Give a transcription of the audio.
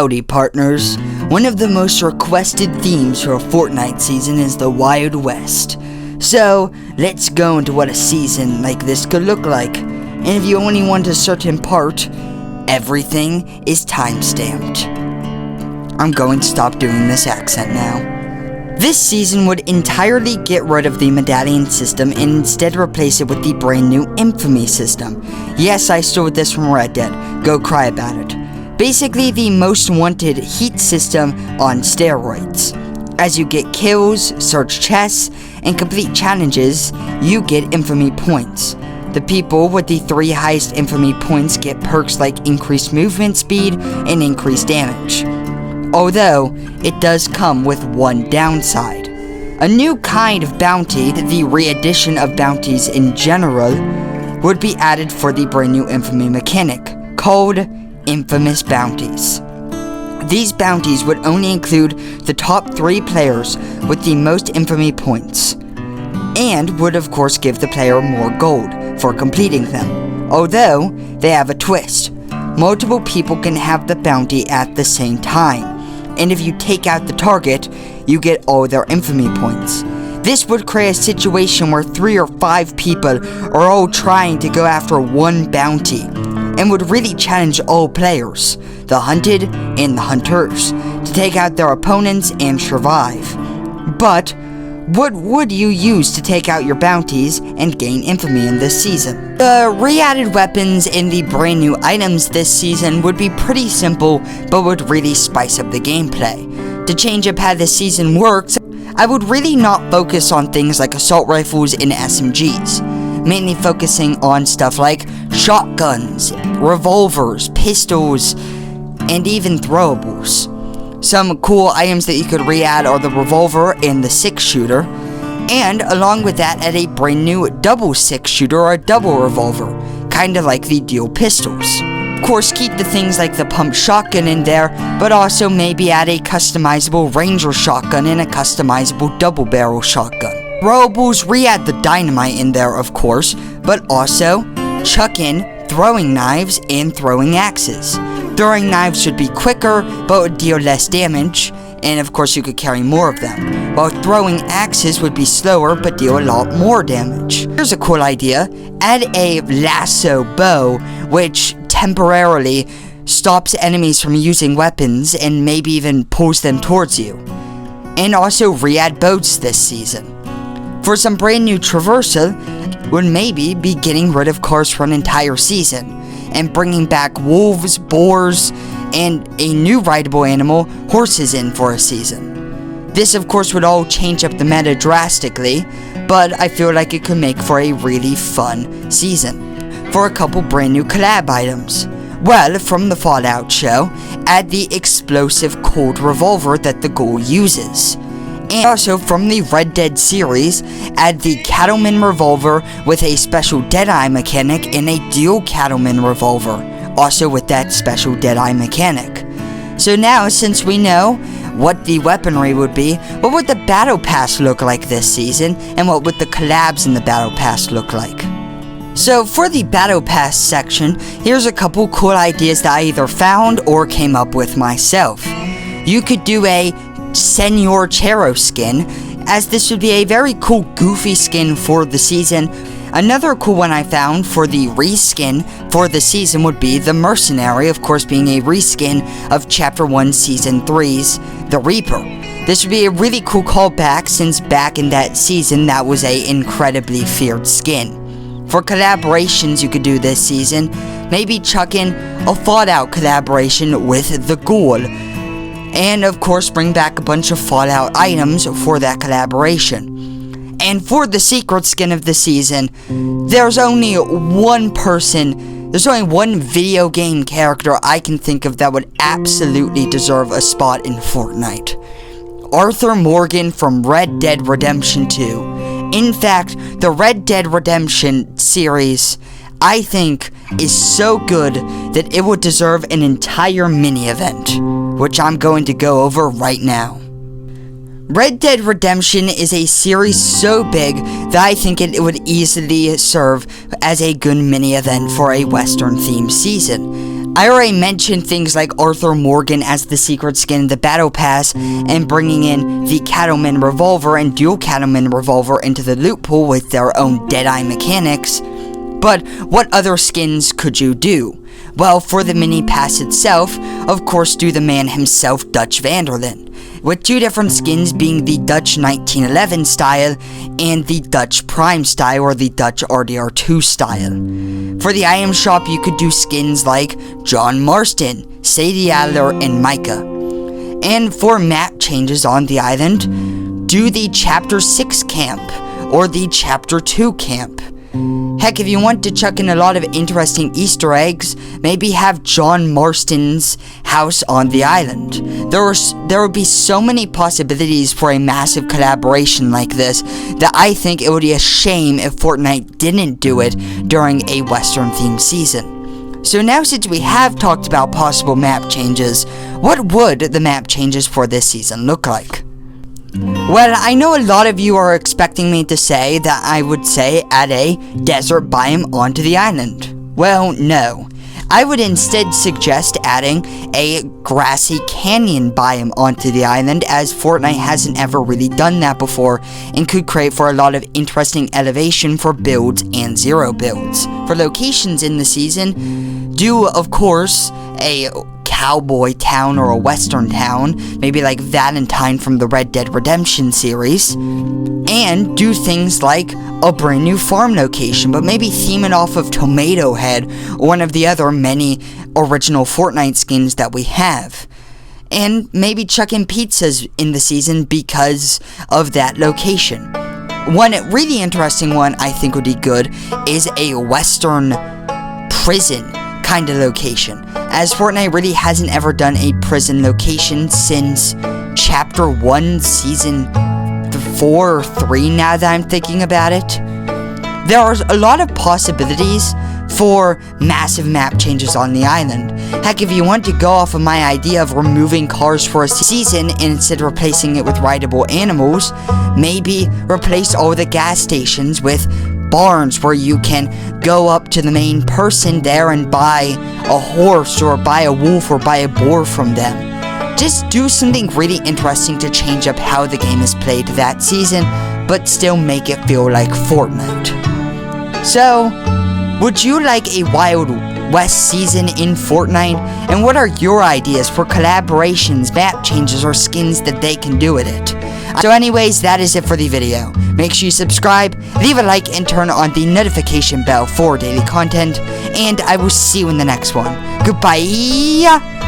Howdy partners, one of the most requested themes for a Fortnite season is the Wild West. So, let's go into what a season like this could look like. And if you only want a certain part, everything is time-stamped. I'm going to stop doing this accent now. This season would entirely get rid of the medallion system and instead replace it with the brand new Infamy system. Yes, I stole this from Red Dead. Go cry about it. Basically the most wanted heat system on steroids. As you get kills, search chests, and complete challenges, you get infamy points. The people with the 3 highest infamy points get perks like increased movement speed and increased damage. Although, it does come with one downside. A new kind of bounty, the re-addition of bounties in general, would be added for the brand new Infamy Mechanic, called Infamous Bounties. These bounties would only include the top 3 players with the most infamy points, and would of course give the player more gold for completing them. Although, they have a twist. Multiple people can have the bounty at the same time, and if you take out the target, you get all their infamy points. This would create a situation where 3 or 5 people are all trying to go after one bounty, and would really challenge all players, the hunted and the hunters, to take out their opponents and survive. But, what would you use to take out your bounties and gain infamy in this season? The re-added weapons and the brand new items this season would be pretty simple, but would really spice up the gameplay. To change up how this season works, I would really not focus on things like assault rifles and SMGs, mainly focusing on stuff like shotguns, revolvers, pistols, and even throwables. Some cool items that you could re-add are the revolver and the 6-shooter, and along with that add a brand new double 6-shooter or a double revolver, kinda like the dual pistols. Of course, keep the things like the pump shotgun in there, but also maybe add a customizable ranger shotgun and a customizable double barrel shotgun. Throwables, re-add the dynamite in there of course, but also chuck in throwing knives and throwing axes. Throwing knives should be quicker, but would deal less damage, and of course you could carry more of them, while throwing axes would be slower but deal a lot more damage. Here's a cool idea: add a lasso bow, which temporarily stops enemies from using weapons and maybe even pulls them towards you. And also re-add boats this season. For some brand new Traversal, would maybe be getting rid of cars for an entire season, and bringing back wolves, boars, and a new rideable animal, horses, in for a season. This of course would all change up the meta drastically, but I feel like it could make for a really fun season. For a couple brand new collab items. Well, from the Fallout show, add the explosive cold revolver that the ghoul uses. And also from the Red Dead series, add the Cattleman revolver with a special Deadeye mechanic and a dual Cattleman revolver, also with that special Deadeye mechanic. So now, since we know what the weaponry would be, what would the Battle Pass look like this season, and what would the collabs in the Battle Pass look like? So for the Battle Pass section, here's a couple cool ideas that I either found or came up with myself. You could do a Senor Chero skin, as this would be a very cool goofy skin for the season. Another cool one I found for the reskin for the season would be the Mercenary, of course being a reskin of Chapter 1 Season 3's The Reaper. This would be a really cool callback, since back in that season that was a incredibly feared skin. For collaborations you could do this season, maybe chuck in a Fallout collaboration with the Ghoul, and of course bring back a bunch of Fallout items for that collaboration. And for the secret skin of the season, there's only one video game character I can think of that would absolutely deserve a spot in Fortnite. Arthur Morgan from Red Dead Redemption 2. In fact, the Red Dead Redemption series, I think, is so good that it would deserve an entire mini-event, which I'm going to go over right now. Red Dead Redemption is a series so big that I think it would easily serve as a good mini event for a Western themed season. I already mentioned things like Arthur Morgan as the secret skin in the Battle Pass, and bringing in the Cattleman Revolver and Dual Cattleman Revolver into the loot pool with their own Deadeye mechanics. But what other skins could you do? Well, for the mini pass itself, of course do the man himself, Dutch Vanderline, with 2 different skins being the Dutch 1911 style and the Dutch Prime style, or the Dutch RDR2 style. For the item shop, you could do skins like John Marston, Sadie Adler, and Micah. And for map changes on the island, do the Chapter 6 camp, or the Chapter 2 camp. Heck, if you want to chuck in a lot of interesting Easter eggs, maybe have John Marston's house on the island. There would be so many possibilities for a massive collaboration like this that I think it would be a shame if Fortnite didn't do it during a Western themed season. So now, since we have talked about possible map changes, what would the map changes for this season look like? Well, I know a lot of you are expecting me to say that I would say add a desert biome onto the island. Well, no. I would instead suggest adding a grassy canyon biome onto the island, as Fortnite hasn't ever really done that before and could create for a lot of interesting elevation for builds and zero builds. For locations in the season, do of course a cowboy town or a western town, maybe like Valentine from the Red Dead Redemption series, and do things like a brand new farm location, but maybe theme it off of Tomato Head or one of the other many original Fortnite skins that we have. And maybe chuck in pizzas in the season because of that location. One really interesting one I think would be good is a western prison kind of location, as Fortnite really hasn't ever done a prison location since Chapter 1, Season 4 or 3, now that I'm thinking about it. There are a lot of possibilities for massive map changes on the island. Heck, if you want to go off of my idea of removing cars for a season and instead replacing it with rideable animals, maybe replace all the gas stations with barns where you can go up to the main person there and buy a horse or buy a wolf or buy a boar from them. Just do something really interesting to change up how the game is played that season, but still make it feel like Fortnite. So, would you like a Wild West season in Fortnite? And what are your ideas for collaborations, map changes, or skins that they can do with it? So anyways, that is it for the video. Make sure you subscribe, leave a like, and turn on the notification bell for daily content. And I will see you in the next one. Goodbye!